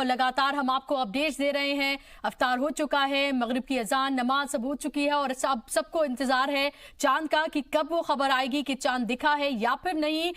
लगातार हम आपको अपडेट्स दे रहे हैं। अफ्तार हो चुका है, मगरिब की अजान नमाज सब हो चुकी है और अब सबको इंतजार है चांद का कि कब वो खबर आएगी कि चांद दिखा है या फिर नहीं।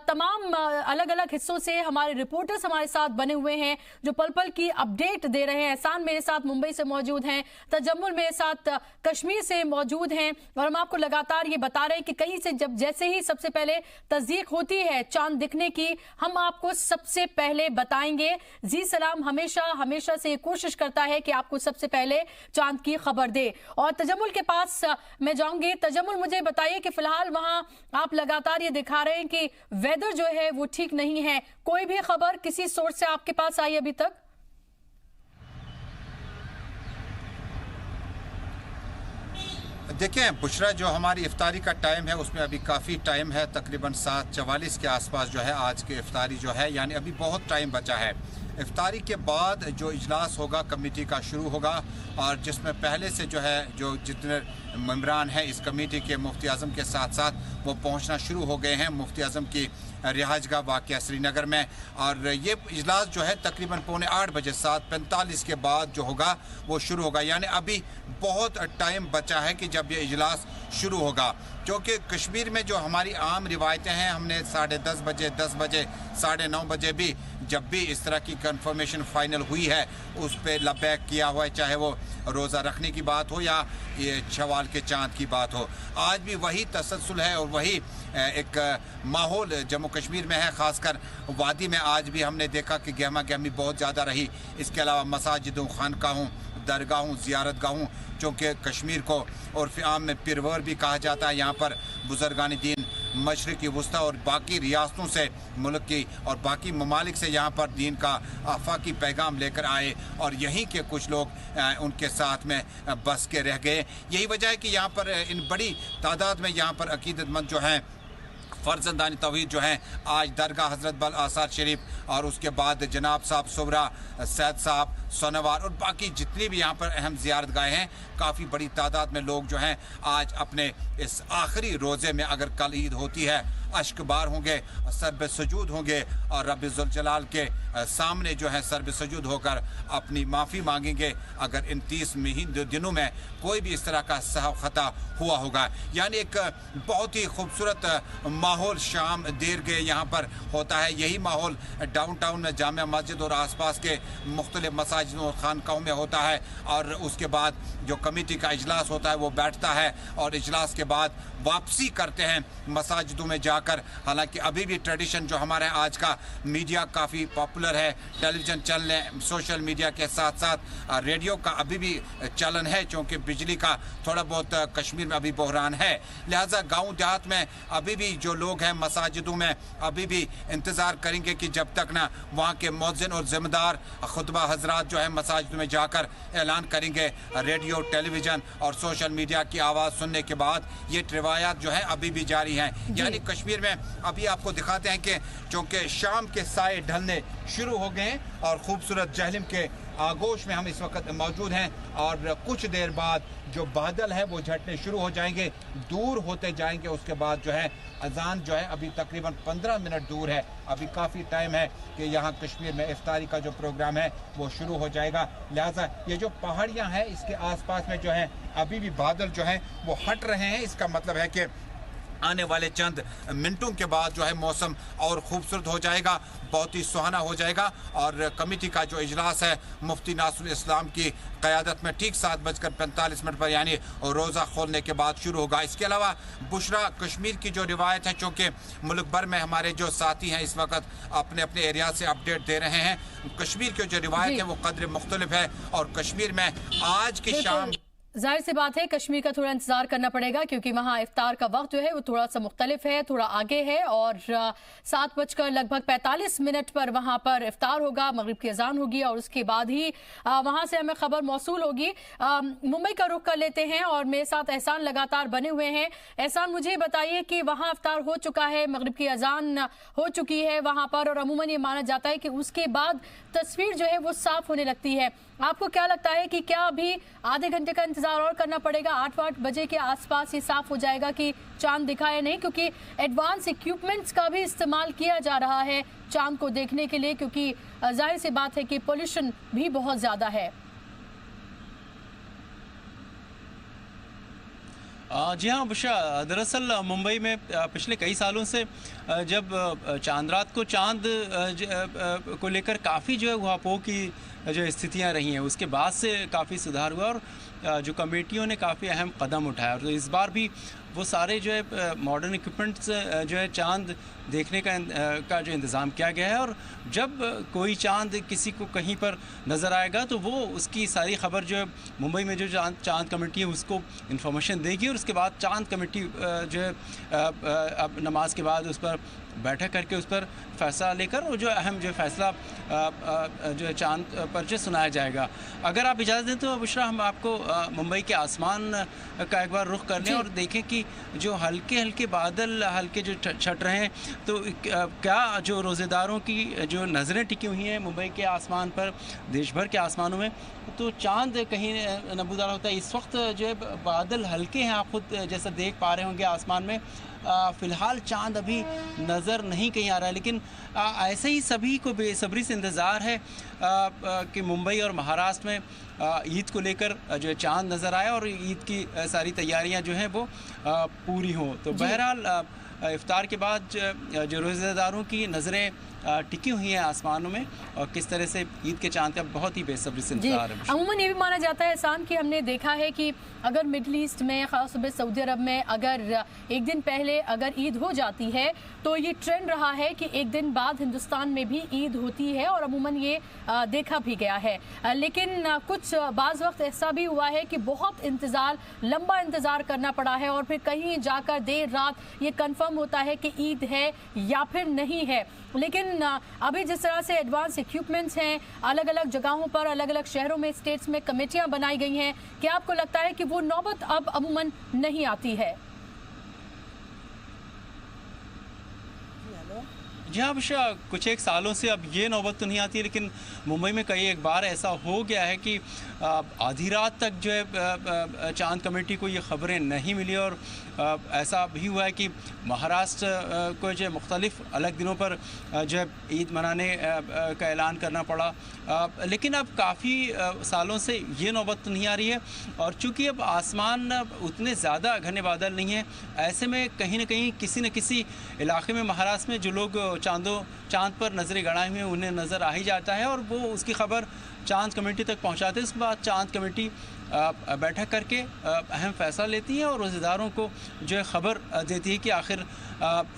तमाम अलग अलग हिस्सों से हमारे रिपोर्टर्स हमारे साथ बने हुए हैं जो पल पल की अपडेट दे रहे हैं। एहसान मेरे साथ मुंबई से मौजूद हैं, तजम्मुल मेरे साथ कश्मीर से मौजूद हैं और हम आपको लगातार ये बता रहे हैं कि कहीं से जब जैसे ही सबसे पहले तस्दीक होती है चांद दिखने की, हम आपको सबसे पहले बताएंगे। जी सलाम हमेशा से ये कोशिश करता है कि आपको सबसे पहले चांद की खबर दे। और तजम्मुल के पास मैं जाऊंगी। तजम्मुल, मुझे बताइए कि फिलहाल वहां आप लगातार ये दिखा रहे हैं कि वेदर जो है वो ठीक नहीं है। कोई भी खबर किसी सोर्स से आपके पास आई अभी तक? देखिए बुशरा, जो हमारी इफ्तारी का टाइम है उसमें अभी काफ़ी टाइम है, तकरीबन 7:44 के आसपास जो है आज की इफ्तारी जो है, यानी अभी बहुत टाइम बचा है। इफ्तारी के बाद जो इजलास होगा कमेटी का शुरू होगा और जिसमें पहले से जो है जो जितने मेंबरान हैं इस कमेटी के मुफ्ती आज़म के साथ साथ वो पहुंचना शुरू हो गए हैं मुफ्ती आज़म की रिहाजगाह वाक़या श्रीनगर में। और ये इजलास जो है तकरीबन 7:45 बजे 7:45 के बाद जो होगा वो शुरू होगा, यानी अभी बहुत टाइम बचा है कि जब ये इजलास शुरू होगा। क्योंकि कश्मीर में जो हमारी आम रिवायतें हैं, हमने 10:30 बजे 10 बजे 9:30 बजे भी जब भी इस तरह की कंफर्मेशन फाइनल हुई है उस पर लबैक किया हुआ है, चाहे वो रोज़ा रखने की बात हो या ये शवाल के चांद की बात हो। आज भी वही तसलसल है और वही एक माहौल जम्मू कश्मीर में है, ख़ासकर वादी में। आज भी हमने देखा कि गहमा गहमी बहुत ज़्यादा रही। इसके अलावा मसाजिदों, खानकाहों, दरगाहों, ज़ियारत गाहों, चूँकि कश्मीर को उर्फ़ आम में पिरवर भी कहा जाता है, यहाँ पर बुज़ुर्गान दीन मशरिक़ी वस्ता और बाकी रियासतों से, मुल्क की और बाकी ममालिक से यहाँ पर दीन का आफाकी पैगाम लेकर आए और यहीं के कुछ लोग उनके साथ में बस के रह गए। यही वजह है कि यहाँ पर इन बड़ी तादाद में यहाँ पर अकीदतमंद जो हैं फ़र्जंदानी तौहीद जो हैं आज दरगाह हज़रत बल आसार शरीफ और उसके बाद जनाब साहब सुबरा, सैद साहब, सोनवार और बाकी जितनी भी यहाँ पर अहम ज़ियारत गाहें हैं, काफ़ी बड़ी तादाद में लोग जो हैं आज अपने इस आखिरी रोज़े में, अगर कल ईद होती है, अश्कबार होंगे, सरब सजूद होंगे और रब ज़ुल जलाल के सामने जो है सरब सजूद होकर अपनी माफ़ी मांगेंगे अगर इन 30 दिनों में कोई भी इस तरह का सहव ख़ता हुआ होगा। यानी एक बहुत ही खूबसूरत माहौल शाम देर के यहाँ पर होता है। यही माहौल डाउनटाउन में जामिया मस्जिद और आसपास के मुख्तलिफ मसाजिदों और खानकाहों में होता है। और उसके बाद जो कमेटी का इजलास होता है वो बैठता है और इजलास के बाद वापसी करते हैं मसाजिदों में जाकर। हालांकि अभी भी ट्रेडिशन जो हमारे आज का मीडिया काफ़ी पॉपुलर है, टेलीविज़न चलने, सोशल मीडिया के साथ साथ रेडियो का अभी भी चलन है, क्योंकि बिजली का थोड़ा बहुत कश्मीर में अभी बहरान है। लिहाजा गाँव देहात में अभी भी जो लोग हैं मसाजिदों में अभी भी इंतज़ार करेंगे कि जब तक ना वहाँ के मुअज्जिन और ज़िम्मेदार खुतबा हजरात जो है मसाजिदों में जाकर ऐलान करेंगे। रेडियो, टेलीविज़न और सोशल मीडिया की आवाज़ सुनने के बाद ये रिवायात जो है अभी भी जारी हैं। यानी कश्मीर में अभी आपको दिखाते हैं कि चूँकि शाम के साए ढलने शुरू हो गए हैं और खूबसूरत जहलिम के आगोश में हम इस वक्त मौजूद हैं और कुछ देर बाद जो बादल है वो झटने शुरू हो जाएंगे, दूर होते जाएंगे। उसके बाद जो है अजान जो है अभी तकरीबन 15 मिनट दूर है। अभी काफ़ी टाइम है कि यहाँ कश्मीर में इफ्तारी का जो प्रोग्राम है वो शुरू हो जाएगा। लिहाजा ये जो पहाड़ियाँ हैं इसके आसपास में जो है अभी भी बादल जो हैं वो हट रहे हैं। इसका मतलब है कि आने वाले चंद मिनटों के बाद जो है मौसम और खूबसूरत हो जाएगा, बहुत ही सुहाना हो जाएगा। और कमेटी का जो इजलास है मुफ्ती नासरुल इस्लाम की क़यादत में ठीक 7:45 पर यानी रोज़ा खोलने के बाद शुरू होगा। इसके अलावा बुशरा, कश्मीर की जो रिवायत है, चूँकि मुल्क भर में हमारे जो साथी हैं इस वक्त अपने अपने एरिया से अपडेट दे रहे हैं, कश्मीर की जो रिवायत है वो कदर मुख्तलिफ है। और कश्मीर में आज की शाम जाहिर सी बात है कश्मीर का थोड़ा इंतजार करना पड़ेगा क्योंकि वहाँ इफ्तार का वक्त जो है वो थोड़ा सा मुख्तलिफ है, थोड़ा आगे है और 7:45 पर वहाँ पर इफ्तार होगा, मगरिब की अजान होगी और उसके बाद ही वहाँ से हमें खबर मौसूल होगी। मुंबई का रुख कर लेते हैं और मेरे साथ एहसान लगातार बने हुए हैं। एहसान, मुझे बताइए कि वहाँ इफ्तार हो चुका है, मगरिब की अजान हो चुकी है वहाँ पर और अमूमन ये माना जाता है कि उसके बाद तस्वीर जो है वो साफ होने लगती है। आपको क्या लगता है कि क्या अभी आधे घंटे का इंतजार और करना पड़ेगा, 8 बजे के आसपास ये साफ हो जाएगा कि चांद दिखा है नहीं? क्योंकि एडवांस इक्विपमेंट्स का भी इस्तेमाल किया जा रहा है चांद को देखने के लिए, क्योंकि जाहिर सी बात है कि पोल्यूशन भी बहुत ज्यादा है। जी हाँ बुशरा, दरअसल मुंबई में पिछले कई सालों से जब चांद रात को चांद को लेकर काफ़ी जो है उहापोह की जो स्थितियाँ रही हैं, उसके बाद से काफ़ी सुधार हुआ और जो कमेटियों ने काफ़ी अहम कदम उठाया। तो इस बार भी वो सारे जो है मॉडर्न इक्विपमेंट्स जो है चांद देखने का जो इंतज़ाम किया गया है, और जब कोई चांद किसी को कहीं पर नज़र आएगा तो वो उसकी सारी खबर जो है मुंबई में जो चांद कमेटी है उसको इन्फॉर्मेशन देगी, और उसके बाद चांद कमेटी जो है अब नमाज के बाद उस पर बैठक करके उस पर फैसला लेकर वो जो अहम जो फैसला जो है चांद पर जो सुनाया जाएगा। अगर आप इजाज़त दें तो बुशरा, हम आपको मुंबई के आसमान का एक बार रुख कर लें और देखें कि जो हल्के हल्के बादल हल्के जो छट रहे हैं, तो क्या जो रोज़ेदारों की जो नज़रें टिकी हुई हैं मुंबई के आसमान पर, देश भर के आसमानों में, तो चांद कहीं नमूदार होता है। इस वक्त जो है बादल हल्के हैं, आप खुद जैसा देख पा रहे होंगे आसमान में। फ़िलहाल चांद अभी नज़र नहीं कहीं आ रहा है, लेकिन ऐसे ही सभी को बेसब्री से इंतज़ार है कि मुंबई और महाराष्ट्र में ईद को लेकर जो है चांद नज़र आए और ईद की सारी तैयारियां जो हैं वो पूरी हों। तो बहरहाल इफ्तार के बाद जो रोज़ेदारों की नज़रें टिकी हुई हैं आसमानों में, और किस तरह से ईद के चांद का बहुत ही बेसब्री से इंतजार है। अमूमन ये भी माना जाता है एहसान कि हमने देखा है कि अगर मिडल ईस्ट में, खासतौर पे सऊदी अरब में, अगर एक दिन पहले अगर ईद हो जाती है तो ये ट्रेंड रहा है कि एक दिन बाद हिंदुस्तान में भी ईद होती है, और अमूमन ये देखा भी गया है। लेकिन कुछ बाज़ वक्त ऐसा भी हुआ है कि बहुत लंबा इंतज़ार करना पड़ा है, और फिर कहीं जाकर देर रात ये कंफर्म होता है कि ईद है या फिर नहीं है। लेकिन अभी जिस तरह से एडवांस इक्विपमेंट्स हैं, अलग अलग जगहों पर, अलग अलग शहरों में, स्टेट्स में कमेटियां बनाई गई हैं, क्या आपको लगता है कि वो नौबत अब अमूमन नहीं आती है? जी हाँ बुशरा, कुछ एक सालों से अब ये नौबत तो नहीं आती, लेकिन मुंबई में कई एक बार ऐसा हो गया है कि आधी रात तक जो है चांद कमेटी को ये खबरें नहीं मिली, और ऐसा भी हुआ है कि महाराष्ट्र को जो है मुख्तलिफ अलग दिनों पर जो है ईद मनाने का ऐलान करना पड़ा। लेकिन अब काफ़ी सालों से ये नौबत तो नहीं आ रही है, और चूँकि अब आसमान उतने ज़्यादा घने बादल नहीं हैं, ऐसे में कहीं ना कहीं किसी न किसी इलाके में महाराष्ट्र में जो लोग चांद पर नज़रें गड़ाए हुए हैं उन्हें नज़र आ ही जाता है, और वो उसकी खबर चांद कमेटी तक पहुंचाते हैं। उसके बाद चांद कमेटी बैठक करके अहम फ़ैसला लेती है और रोज़ेदारों को जो है ख़बर देती है कि आखिर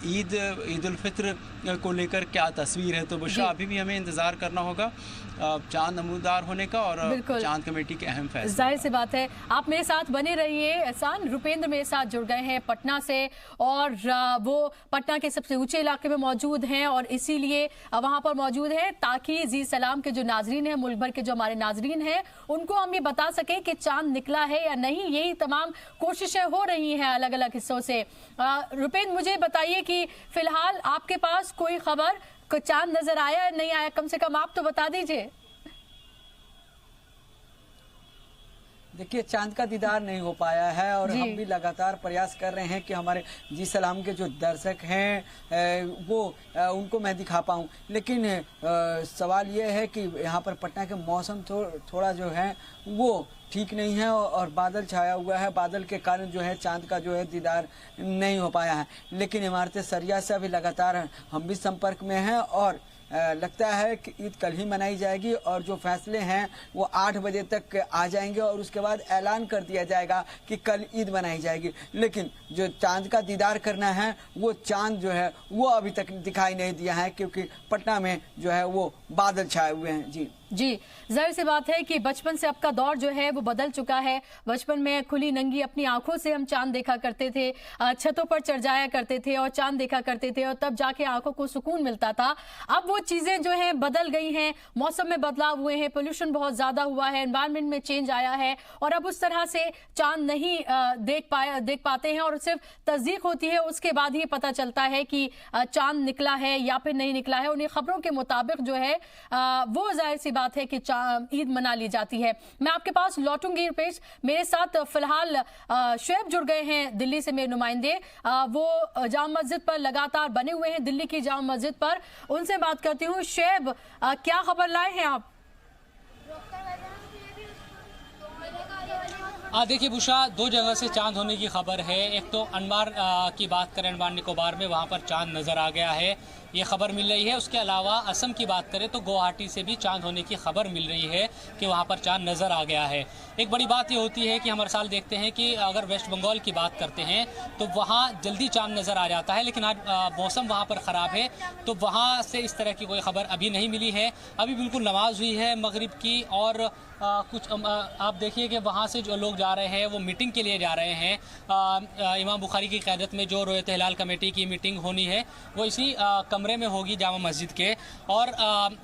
ईद उल फित्र को लेकर क्या तस्वीर है। तो बुशरा, अभी भी हमें इंतज़ार करना होगा चांद नमूदार होने का और चांद कमेटी के अहम फैसले। जाहिर सी बात है, आप मेरे साथ बने रहिए। एहसान, रुपेंद्र मेरे साथ जुड़ गए हैं पटना से, और वो पटना के सबसे ऊंचे इलाके में मौजूद हैं और इसीलिए वहां पर मौजूद है ताकि जी सलाम के जो नाजरीन हैं, मुल्क भर के जो हमारे नाजरीन हैं, उनको हम ये बता सकें कि चांद निकला है या नहीं। यही तमाम कोशिशें हो रही हैं अलग अलग हिस्सों से। रुपेंद्र, मुझे बताइए कि फिलहाल आपके पास कोई खबर, चांद नजर आया या नहीं आया, कम से कम आप तो बता दीजिए। देखिए, चांद का दीदार नहीं हो पाया है और हम भी लगातार प्रयास कर रहे हैं कि हमारे जी सलाम के जो दर्शक हैं वो उनको मैं दिखा पाऊं, लेकिन सवाल ये है कि यहाँ पर पटना के मौसम थोड़ा जो है वो ठीक नहीं है और बादल छाया हुआ है। बादल के कारण जो है चांद का जो है दीदार नहीं हो पाया है, लेकिन इमारत सरिया से अभी लगातार हम भी संपर्क में हैं और लगता है कि ईद कल ही मनाई जाएगी और जो फैसले हैं वो 8 बजे तक आ जाएंगे और उसके बाद ऐलान कर दिया जाएगा कि कल ईद मनाई जाएगी। लेकिन जो चांद का दीदार करना है वो चांद जो है वो अभी तक दिखाई नहीं दिया है, क्योंकि पटना में जो है वो बादल छाए हुए हैं। जी, जाहिर सी बात है कि बचपन से अब का दौर जो है वो बदल चुका है। बचपन में खुली नंगी अपनी आंखों से हम चांद देखा करते थे, छतों पर चढ़ जाया करते थे और चांद देखा करते थे और तब जाके आंखों को सुकून मिलता था। अब वो चीजें जो हैं बदल गई हैं, मौसम में बदलाव हुए हैं, पोल्यूशन बहुत ज्यादा हुआ है, एनवायरनमेंट में चेंज आया है और अब उस तरह से चांद नहीं देख पाते हैं और सिर्फ तस्दीक होती है, उसके बाद ही पता चलता है कि चांद निकला है या फिर नहीं निकला है। उन्हीं खबरों के मुताबिक जो है वो जाहिर सी बात है कि ईद मना ली जाती है। मैं आपके पास लौटूंगी रुपेश। मेरे साथ फिलहाल शुएब जुड़ गए हैं दिल्ली से, मेरे नुमाइंदे, वो जामा मस्जिद पर लगातार बने हुए हैं, दिल्ली की जामा मस्जिद पर। उनसे बात करती हूँ। शुएब, क्या खबर लाए हैं आप? देखिए बुशा, दो जगह से चांद होने की खबर है। एक तो अंडमान की बात करें, अंडमान निकोबार में वहाँ पर चांद नज़र आ गया है, ये खबर मिल रही है। उसके अलावा असम की बात करें तो गुवाहाटी से भी चांद होने की खबर मिल रही है कि वहाँ पर चांद नज़र आ गया है। एक बड़ी बात ये होती है कि हम हर साल देखते हैं कि अगर वेस्ट बंगाल की बात करते हैं तो वहाँ जल्दी चांद नज़र आ जाता है, लेकिन आज मौसम वहाँ पर ख़राब है तो वहाँ से इस तरह की कोई खबर अभी नहीं मिली है। अभी बिल्कुल नमाज हुई है मगरिब की, और कुछ आप देखिए कि वहाँ से जो लोग जा रहे हैं वो मीटिंग के लिए जा रहे हैं। इमाम बुखारी की क़यादत में जो रोयत हिलाल कमेटी की मीटिंग होनी है वो इसी कमरे में होगी जामा मस्जिद के। और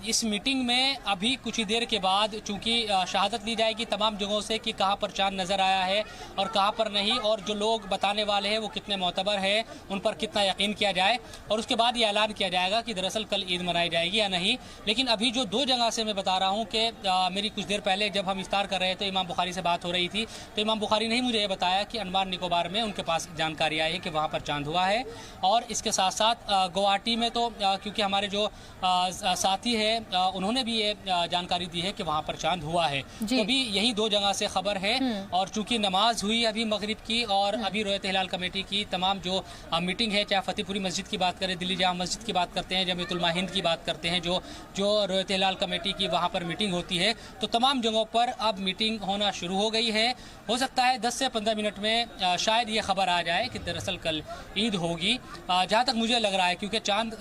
इस मीटिंग में अभी कुछ ही देर के बाद चूँकि शहादत ली जाएगी तमाम जगहों से कि कहाँ पर चाँद नज़र आया है और कहाँ पर नहीं, और जो लोग बताने वाले हैं वो कितने मोतबर है, उन पर कितना यकीन किया जाए, और उसके बाद ये ऐलान किया जाएगा कि दरअसल कल ईद मनाई जाएगी या नहीं। लेकिन अभी जो दो जगह से मैं बता रहा हूँ कि मेरी कुछ देर पहले जब हम इफ्तार कर रहे थे इमाम बुखारी से बात हो रही थी तो इमाम बुखारी ने ही मुझे ये बताया कि अंडमान निकोबार में उनके पास जानकारी आई है कि वहाँ पर चांद हुआ है। और इसके साथ साथ गुवाहाटी में तो क्योंकि हमारे जो साथी है उन्होंने भी ये जानकारी दी है कि वहाँ पर चांद हुआ है। तो अभी यही दो जगह से खबर है। और चूंकि नमाज हुई अभी मगरिब की और अभी रोयत हिलाल कमेटी की तमाम जो मीटिंग है, चाहे फतेहपुरी मस्जिद की बात करें, दिल्ली जामा मस्जिद की बात करते हैं, जमीयतुल उलमा हिंद की बात करते हैं, जो रोयत हिलाल कमेटी की वहाँ पर मीटिंग होती है, तो तमाम जगहों पर अब मीटिंग होना शुरू हो गई है। हो सकता है 10 से 15 मिनट में शायद ये खबर आ जाए कि दरअसल कल ईद होगी, जहाँ तक मुझे लग रहा है, क्योंकि चांद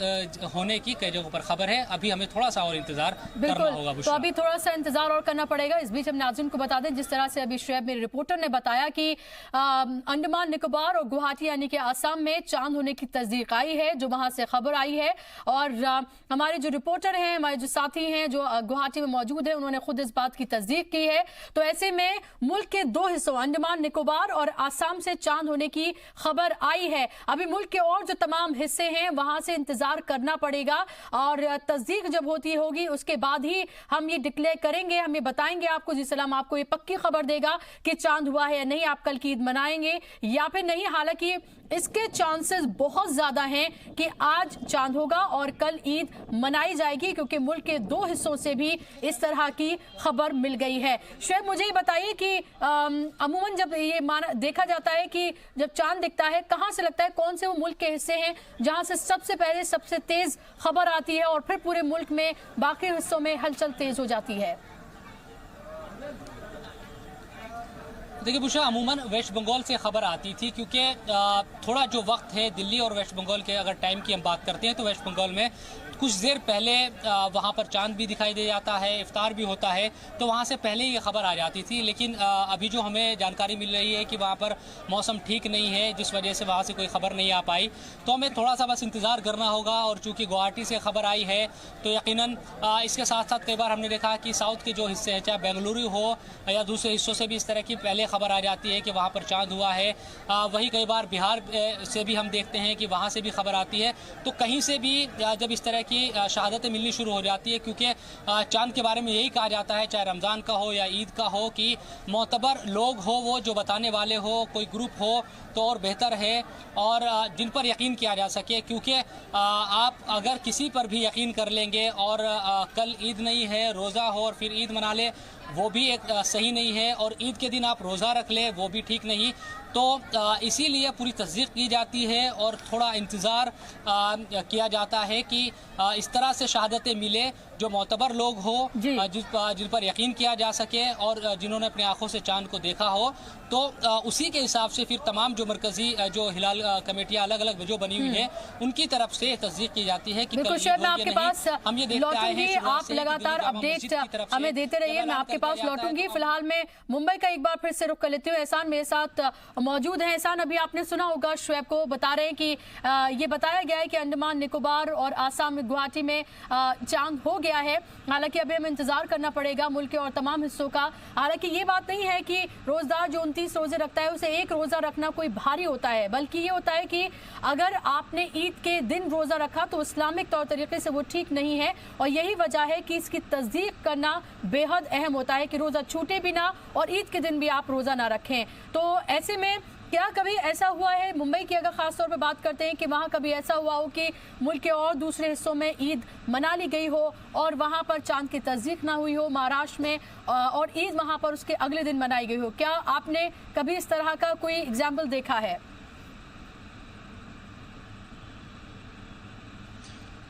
होने की कई जगहों पर खबर है। अभी हमें थोड़ा सा और इंतजार करना होगा। तो अभी थोड़ा सा इंतजार और करना पड़ेगा। इस बीच हम नाज़रीन को बता दें, जिस तरह से अभी शुएब मेरे रिपोर्टर ने बताया कि अंडमान निकोबार और गुवाहाटी यानी कि आसाम में चांद होने की तस्दीक आई है, जो वहां से खबर आई है। और हमारे जो रिपोर्टर हैं, हमारे जो साथी हैं जो गुवाहाटी में मौजूद है, उन्होंने खुद इस बात की तस्दीक की है। तो ऐसे में मुल्क के दो हिस्सों अंडमान निकोबार और आसाम से चांद होने की खबर आई है। अभी मुल्क के और जो तमाम हिस्से हैं वहां से इंतजार करना पड़ेगा, और तस्दीक जब होती होगी उसके बाद ही हम ये डिक्लेयर करेंगे, हम ये बताएंगे आपको, जी सलाम आपको ये पक्की खबर देगा कि चांद हुआ है या नहीं, आप कल की ईद मनाएंगे या फिर नहीं। हालांकि इसके चांसेस बहुत ज्यादा हैं कि आज चांद होगा और कल ईद मनाई जाएगी, क्योंकि मुल्क के दो हिस्सों से भी इस तरह की खबर मिल गई है। शुएब, मुझे ये बताइए कि अमूमन जब ये देखा जाता है कि जब चांद दिखता है, कहां से लगता है, कौन से वो मुल्क के हिस्से हैं जहां से सबसे पहले सबसे तेज खबर आती है और फिर पूरे मुल्क में बाकी हिस्सों में हलचल तेज हो जाती है? देखिए बुशा, अमूमन वेस्ट बंगाल से खबर आती थी, क्योंकि थोड़ा जो वक्त है दिल्ली और वेस्ट बंगाल के अगर टाइम की हम बात करते हैं तो वेस्ट बंगाल में कुछ देर पहले वहाँ पर चांद भी दिखाई दे जाता है, इफ्तार भी होता है, तो वहाँ से पहले ये खबर आ जाती थी। लेकिन अभी जो हमें जानकारी मिल रही है कि वहाँ पर मौसम ठीक नहीं है, जिस वजह से वहाँ से कोई खबर नहीं आ पाई, तो हमें थोड़ा सा बस इंतज़ार करना होगा। और चूँकि गुवाहाटी से खबर आई है तो यकीनन इसके साथ साथ कई बार हमने देखा कि साउथ के जो हिस्से हैं, चाहे बेंगलुरु हो या दूसरे हिस्सों से भी इस तरह की पहले खबर आ जाती है कि वहाँ पर चांद हुआ है। वही कई बार बिहार से भी हम देखते हैं कि वहाँ से भी खबर आती है। तो कहीं से भी जब इस तरह की शहादतें मिलनी शुरू हो जाती है, क्योंकि चांद के बारे में यही कहा जाता है, चाहे रमज़ान का हो या ईद का हो, कि मोतबर लोग हो, वो जो बताने वाले हो, कोई ग्रुप हो तो और बेहतर है, और जिन पर यकीन किया जा सके। क्योंकि आप अगर किसी पर भी यकीन कर लेंगे और कल ईद नहीं है, रोज़ा हो और फिर ईद मना ले, वो भी एक सही नहीं है, और ईद के दिन आप रोज़ा रख ले, वो भी ठीक नहीं। तो इसीलिए पूरी तस्दीक की जाती है और थोड़ा इंतज़ार किया जाता है कि इस तरह से शहादतें मिले जो मोतबर लोग हो, जिन पर यकीन किया जा सके और जिन्होंने अपनी आंखों से चांद को देखा हो। तो उसी के हिसाब से फिर तमाम जो मरकजी जो हिलाल कमेटियाँ अलग अलग जो बनी हुई है उनकी तरफ से तस्दीक की जाती है कि आपके पास हम ये देखते आए हैं। आप लगातार अपडेट हमें देते रहिए, मैं आपके पास लौटूंगी। फिलहाल मैं मुंबई का एक बार फिर से रुख कर लेती हूँ। एहसान मेरे साथ मौजूद है। एहसान, अभी आपने सुना होगा शुएब को बता रहे हैं कि ये बताया गया है कि अंडमान निकोबार और आसाम में गुवाहाटी में चांद हो गया गया है। हालांकि अभी हमें इंतजार करना पड़ेगा मुल्क के और तमाम हिस्सों का। हालांकि ये बात नहीं है कि रोजदार जो 29 रोजे रखता है उसे एक रोजा रखना कोई भारी होता है, बल्कि ये होता है कि अगर आपने ईद के दिन रोजा रखा तो इस्लामिक तौर तरीके से वो ठीक नहीं है। और यही वजह है कि इसकी तस्दीक करना बेहद अहम होता है कि रोजा छूटे भी ना और ईद के दिन भी आप रोजा ना रखें। तो ऐसे में क्या कभी ऐसा हुआ है मुंबई की अगर खास तौर पे बात करते हैं कि वहाँ कभी ऐसा हुआ हो कि मुल्क के और दूसरे हिस्सों में ईद मना ली गई हो और वहाँ पर चांद की तस्दीक ना हुई हो महाराष्ट्र में, और ईद वहाँ पर उसके अगले दिन मनाई गई हो? क्या आपने कभी इस तरह का कोई एग्जाम्पल देखा है?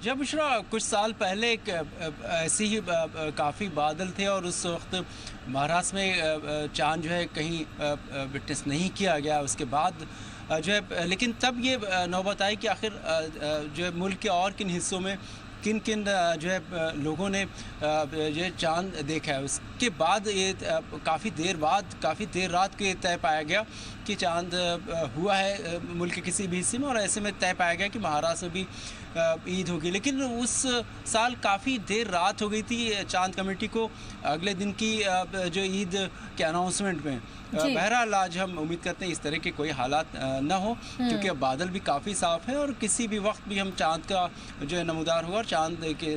जब बुशरा कुछ साल पहले ऐसे ही काफ़ी बादल थे और उस वक्त महाराष्ट्र में चांद जो है कहीं विटनेस नहीं किया गया, उसके बाद जो है, लेकिन तब ये नौबत आई कि आखिर जो है मुल्क के और किन हिस्सों में किन किन जो है लोगों ने ये चांद देखा है। उसके बाद ये काफ़ी देर रात को ये तय पाया गया कि चांद हुआ है मुल्क के किसी भी हिस्से में, और ऐसे में तय पाया गया कि महाराष्ट्र में भी ईद होगी। लेकिन उस साल काफ़ी देर रात हो गई थी चांद कमेटी को अगले दिन की जो ईद के अनाउंसमेंट में। बहरहाल आज हम उम्मीद करते हैं इस तरह के कोई हालात ना हो, क्योंकि अब बादल भी काफ़ी साफ है और किसी भी वक्त भी हम चांद का जो है नमूदार हुआ और चांद के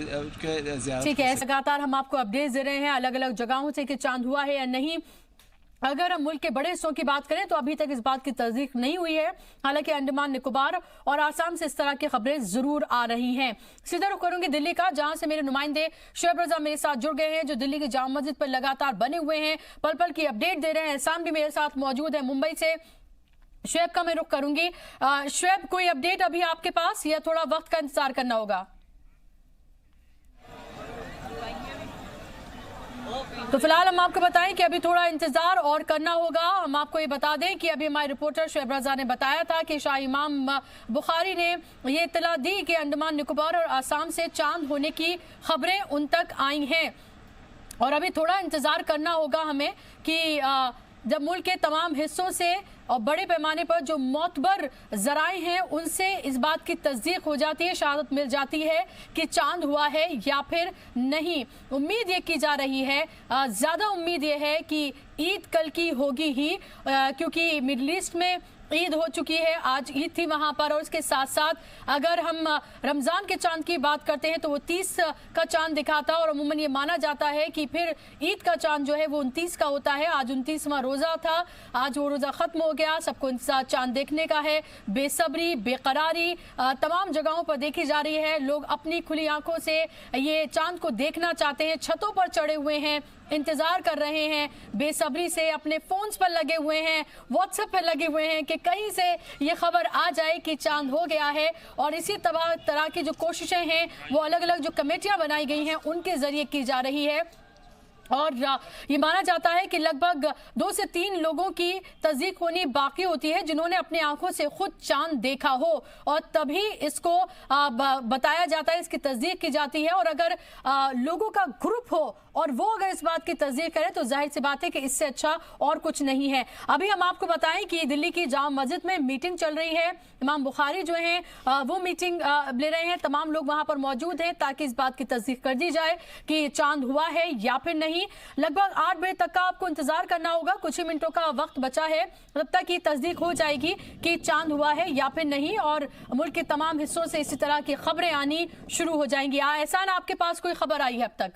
ज़ियारत। ठीक है, लगातार हम आपको अपडेट दे रहे हैं अलग अलग जगहों से कि चांद हुआ है या नहीं। अगर हम मुल्क के बड़े हिस्सों की बात करें तो अभी तक इस बात की तस्दीक नहीं हुई है। हालांकि अंडमान निकोबार और आसाम से इस तरह की खबरें जरूर आ रही हैं। सीधा रुख करूंगी दिल्ली का, जहां से मेरे नुमाइंदे शुएब रजा मेरे साथ जुड़ गए हैं, जो दिल्ली की जामा मस्जिद पर लगातार बने हुए हैं, पल पल की अपडेट दे रहे हैं। एहसान भी मेरे साथ मौजूद है मुंबई से। शुएब का मैं रुख करूंगी। शुएब, कोई अपडेट अभी आपके पास या थोड़ा वक्त का इंतजार करना होगा? तो फिलहाल हम आपको बताएं कि अभी थोड़ा इंतजार और करना होगा। हम आपको ये बता दें कि अभी हमारे रिपोर्टर शुएब रजा ने बताया था कि शाह इमाम बुखारी ने ये इत्तला दी कि अंडमान निकोबार और आसाम से चांद होने की खबरें उन तक आई हैं, और अभी थोड़ा इंतजार करना होगा हमें कि जब मुल्क के तमाम हिस्सों से और बड़े पैमाने पर जो मोतबर जराए हैं उनसे इस बात की तस्दीक हो जाती है, शहादत मिल जाती है कि चांद हुआ है या फिर नहीं। उम्मीद ये की जा रही है, ज़्यादा उम्मीद ये है कि ईद कल की होगी ही, क्योंकि मिडल ईस्ट में ईद हो चुकी है, आज ईद थी वहां पर। और इसके साथ साथ अगर हम रमज़ान के चांद की बात करते हैं तो वो 30 का चांद दिखा था, और अमूमन ये माना जाता है कि फिर ईद का चांद जो है वो 29 का होता है। आज 29वां रोज़ा था, आज वो रोज़ा ख़त्म हो गया, सबको चांद देखने का है। बेसब्री, बेकरारी तमाम जगहों पर देखी जा रही है। लोग अपनी खुली आंखों से ये चांद को देखना चाहते हैं, छतों पर चढ़े हुए हैं, इंतजार कर रहे हैं, बेसब्री से अपने फोन्स पर लगे हुए हैं, व्हाट्सएप पर लगे हुए हैं कि कहीं से ये खबर आ जाए कि चांद हो गया है। और इसी तरह की जो कोशिशें हैं वो अलग अलग जो कमेटियां बनाई गई हैं उनके जरिए की जा रही है। और ये माना जाता है कि लगभग 2 से 3 लोगों की तस्दीक होनी बाकी होती है जिन्होंने अपनी आंखों से खुद चांद देखा हो, और तभी इसको बताया जाता है, इसकी तस्दीक की जाती है। और अगर लोगों का ग्रुप हो और वो अगर इस बात की तस्दीक करे तो जाहिर सी बात है कि इससे अच्छा और कुछ नहीं है। अभी हम आपको बताएं कि दिल्ली की जामा मस्जिद में मीटिंग चल रही है। इमाम बुखारी जो हैं वो मीटिंग ले रहे हैं, तमाम लोग वहां पर मौजूद हैं ताकि इस बात की तस्दीक कर दी जाए कि चांद हुआ है या फिर नहीं। लगभग 8 बजे तक का आपको इंतजार करना होगा, कुछ ही मिनटों का वक्त बचा है, तब तक ये तस्दीक हो जाएगी कि चांद हुआ है या फिर नहीं, और मुल्क के तमाम हिस्सों से इसी तरह की खबरें आनी शुरू हो जाएंगी। एहसान, आपके पास कोई खबर आई है अब तक?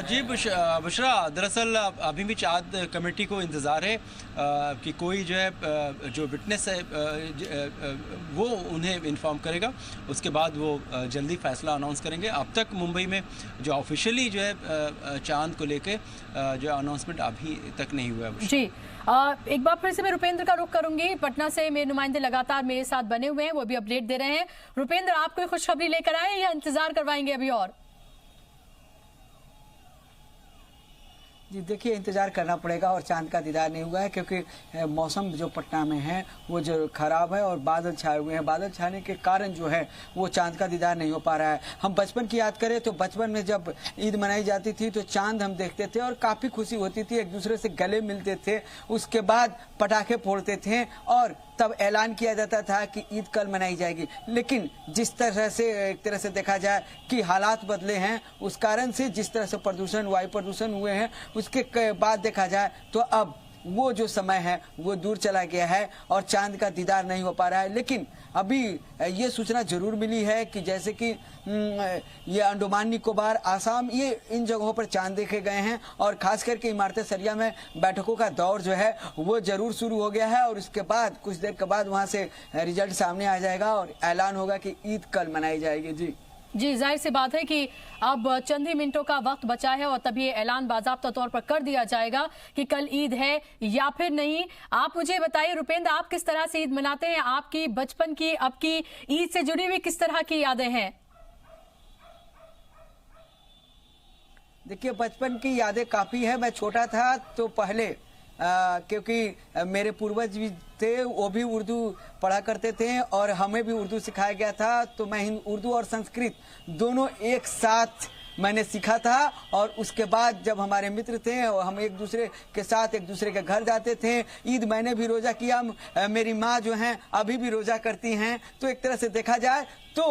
जी बुशरा, दरअसल अभी भी चांद कमेटी को इंतज़ार है कि कोई जो है जो विटनेस है वो उन्हें इन्फॉर्म करेगा, उसके बाद वो जल्दी फैसला अनाउंस करेंगे। अब तक मुंबई में जो ऑफिशियली जो है चांद को लेके जो अनाउंसमेंट अभी तक नहीं हुआ है। जी, एक बार फिर से मैं रुपेंद्र का रुख करूंगी। पटना से मेरे नुमाइंदे लगातार मेरे साथ बने हुए हैं, वो भी अपडेट दे रहे हैं। रुपेंद्र, आप कोई खुशखबरी लेकर आए या इंतजार करवाएंगे अभी और? जी देखिए, इंतज़ार करना पड़ेगा, और चांद का दीदार नहीं हुआ है क्योंकि मौसम जो पटना में है वो जो ख़राब है और बादल छाए हुए हैं। बादल छाने के कारण जो है वो चांद का दीदार नहीं हो पा रहा है। हम बचपन की याद करें तो बचपन में जब ईद मनाई जाती थी तो चांद हम देखते थे और काफ़ी खुशी होती थी, एक दूसरे से गले मिलते थे, उसके बाद पटाखे फोड़ते थे और तब ऐलान किया जाता था कि ईद कल मनाई जाएगी। लेकिन जिस तरह से एक तरह से देखा जाए कि हालात बदले हैं, उस कारण से जिस तरह से प्रदूषण, वायु प्रदूषण हुए हैं, उसके बाद देखा जाए तो अब वो जो समय है वो दूर चला गया है और चांद का दीदार नहीं हो पा रहा है। लेकिन अभी ये सूचना जरूर मिली है कि जैसे कि ये अंडमान निकोबार, आसाम, ये इन जगहों पर चांद देखे गए हैं और खास करके इमारत सरिया में बैठकों का दौर जो है वो जरूर शुरू हो गया है और उसके बाद कुछ देर के बाद वहां से रिजल्ट सामने आ जाएगा और ऐलान होगा कि ईद कल मनाई जाएगी। जी, जाहिर सी बात है कि अब चंद ही मिनटों का वक्त बचा है और तभी ये ऐलान बाज़ाब्ता तौर पर कर दिया जाएगा कि कल ईद है या फिर नहीं। आप मुझे बताइए रुपेंद्र, आप किस तरह से ईद मनाते हैं? आपकी बचपन की, अब की ईद से जुड़ी हुई किस तरह की यादें हैं? देखिए, बचपन की यादें काफ़ी है। मैं छोटा था तो पहले क्योंकि मेरे पूर्वज भी थे, वो भी उर्दू पढ़ा करते थे और हमें भी उर्दू सिखाया गया था, तो मैं उर्दू और संस्कृत दोनों एक साथ मैंने सीखा था। और उसके बाद जब हमारे मित्र थे और हम एक दूसरे के साथ एक दूसरे के घर जाते थे, ईद मैंने भी रोज़ा किया, मेरी माँ जो हैं अभी भी रोज़ा करती हैं। तो एक तरह से देखा जाए तो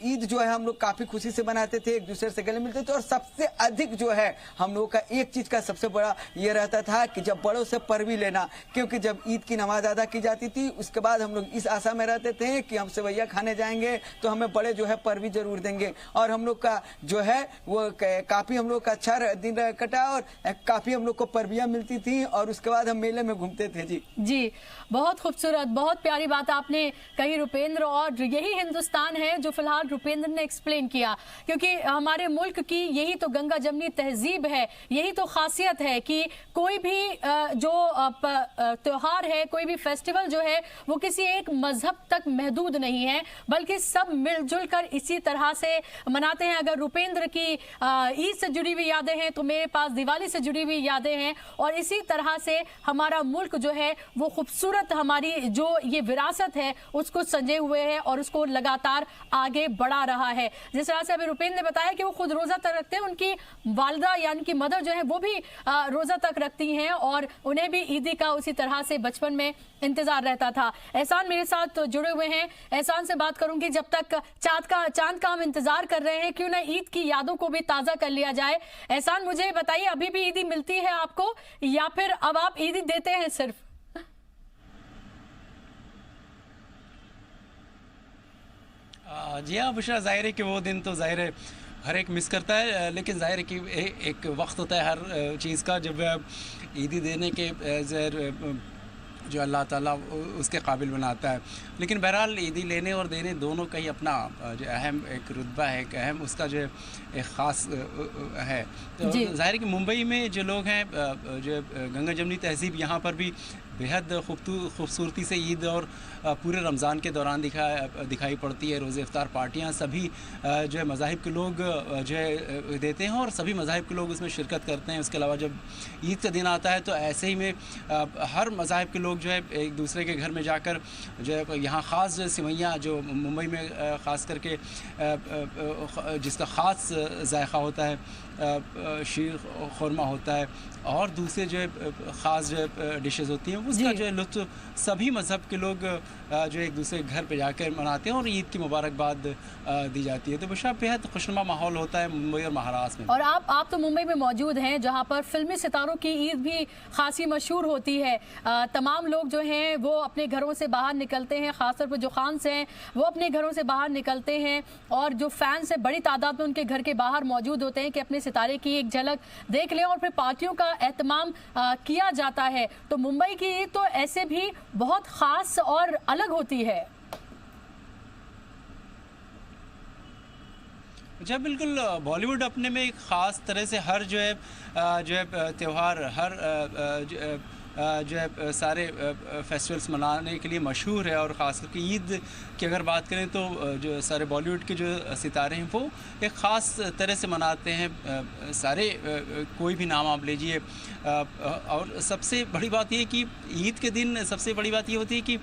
ईद जो है हम लोग काफ़ी खुशी से मनाते थे, एक दूसरे से गले मिलते थे। और सबसे अधिक जो है हम लोगों का एक चीज़ का सबसे बड़ा ये रहता था कि जब बड़ों से परवी लेना, क्योंकि जब ईद की नमाज अदा की जाती थी उसके बाद हम लोग इस आशा में रहते थे कि हम सेवैया खाने जाएंगे तो हमें बड़े जो है परवी जरूर देंगे। और हम लोग का जो है वो काफ़ी हम लोग का अच्छा दिन कटा और काफ़ी हम लोग को परवियाँ मिलती थी और उसके बाद हम मेले में घूमते थे। जी, बहुत खूबसूरत, बहुत प्यारी बात आपने कही रुपेंद्र। और यही हिंदुस्तान है जो फिलहाल रुपेंद्र ने एक्सप्लेन किया, क्योंकि हमारे मुल्क की यही तो गंगा जमनी तहजीब है, यही तो खासियत है कि कोई भी जो त्योहार है, कोई भी फेस्टिवल जो है वो किसी एक मजहब तक महदूद नहीं है, बल्कि सब मिलजुल कर इसी तरह से मनाते हैं। अगर रुपेंद्र की ईद से जुड़ी हुई यादें हैं तो मेरे पास दिवाली से जुड़ी हुई यादें हैं और इसी तरह से हमारा मुल्क जो है वो खूबसूरत, हमारी जो ये विरासत है उसको संजे हुए है और उसको लगातार आगे बढ़ा रहा है। जिस तरह से अभी रुपेंद्र ने बताया कि वो खुद रोजा तक रखते हैं, उनकी वालिदा यानी कि मदर जो है वो भी रोजा तक रखती हैं और उन्हें भी ईदी का उसी तरह से बचपन में इंतजार रहता था। एहसान मेरे साथ जुड़े हुए हैं, एहसान से बात करूंगी। जब तक चांद का हम इंतजार कर रहे हैं, क्यों ना ईद की यादों को भी ताजा कर लिया जाए। एहसान, मुझे बताइए, अभी भी ईदी मिलती है आपको या फिर अब आप ईदी देते हैं सिर्फ? जी हाँ बुशरा, जाहिर है कि वो दिन तो जाहिर है हर एक मिस करता है, लेकिन जाहिर है कि एक वक्त होता है हर चीज़ का जब ईदी देने के जो अल्लाह ताला उसके काबिल बनाता है। लेकिन बहरहाल ईदी लेने और देने दोनों का ही अपना जो अहम एक रुतबा है, एक अहम उसका जो एक ख़ास है। तो जाहिर है कि मुंबई में जो लोग हैं, जो गंगा जमनी तहजीब, यहाँ पर भी बेहद खूबसूरती से ईद और पूरे रमज़ान के दौरान दिखाई पड़ती है। रोज़े इफ्तार पार्टियाँ सभी जो है मज़ाहिब के लोग जो है देते हैं और सभी मज़ाहिब के लोग उसमें शिरकत करते हैं। उसके अलावा जब ईद का दिन आता है तो ऐसे ही में हर मज़ाहिब के लोग जो है एक दूसरे के घर में जाकर जो है यहाँ ख़ास सिवैयाँ, जो मुंबई में ख़ास करके जिसका ख़ास जायका होता है, शीर खुरमा होता है और दूसरे जो है ख़ास जो है डिशेज़ होती हैं, उसका जो है लुत्फ़ सभी मज़हब के लोग जो एक दूसरे के घर पे जाकर मनाते हैं और ईद की मुबारकबाद दी जाती है। तो बुशरा बेहद खुशनुमा माहौल होता है मुंबई और महाराष्ट्र में। और आप तो मुंबई में मौजूद हैं जहां पर फिल्मी सितारों की ईद भी खासी मशहूर होती है। तमाम लोग जो हैं वो अपने घरों से बाहर निकलते हैं, ख़ासतौर पर जो खान्स हैं वो अपने घरों से बाहर निकलते हैं और जो फैंस हैं बड़ी तादाद में उनके घर के बाहर मौजूद होते हैं कि अपने सितारे की एक झलक देख लें और फिर पार्टियों का एहतमाम किया जाता है। तो मुंबई की ईद तो ऐसे भी बहुत ख़ास और अलग होती है। जब बिल्कुल बॉलीवुड अपने में एक ख़ास तरह से हर जो है त्यौहार, हर जो है सारे फेस्टिवल्स मनाने के लिए मशहूर है और ख़ास करके ईद की अगर बात करें तो जो सारे बॉलीवुड के जो सितारे हैं वो एक ख़ास तरह से मनाते हैं। सारे कोई भी नाम आप लीजिए। और सबसे बड़ी बात ये कि ईद के दिन सबसे बड़ी बात ये होती है कि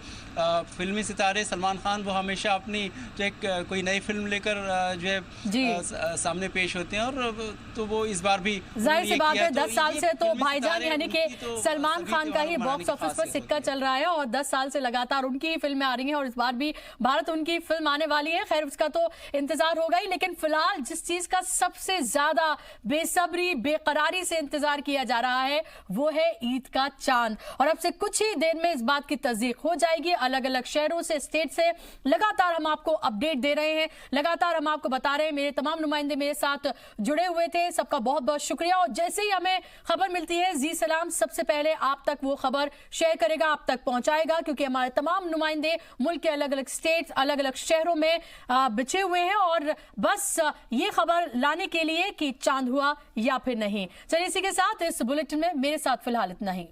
फिल्मी सितारे सलमान खान वो हमेशा अपनी जो एक कोई नई फिल्म लेकर जो है सामने पेश होते हैं और तो वो इस बार भी जाहिर सी बात है 10 साल से तो भाईजान यानी कि सलमान खान खान का ही बॉक्स ऑफिस पर सिक्का चल रहा है और 10 साल से लगातार उनकी ही फिल्में आ रही हैं और इस बार भी भारत उनकी फिल्म आने वाली है। खैर उसका तो इंतजार होगा ही, लेकिन फिलहाल जिस चीज का सबसे ज्यादा बेसब्री बेकरारी से इंतजार किया जा रहा है वो है ईद का चांद। और अब से कुछ ही देर में इस बात की तस्दीक हो जाएगी। अलग अलग शहरों से, स्टेट से लगातार हम आपको अपडेट दे रहे हैं, लगातार हम आपको बता रहे हैं। मेरे तमाम नुमाइंदे मेरे साथ जुड़े हुए थे, सबका बहुत बहुत शुक्रिया। और जैसे ही हमें खबर मिलती है जी सलाम सबसे पहले आप तक वो खबर शेयर करेगा, आप तक पहुंचाएगा, क्योंकि हमारे तमाम नुमाइंदे मुल्क के अलग अलग स्टेट्स, अलग अलग शहरों में बिछे हुए हैं और बस ये खबर लाने के लिए कि चांद हुआ या फिर नहीं। चलिए इसी के साथ इस बुलेटिन में मेरे साथ फिलहाल इतना ही।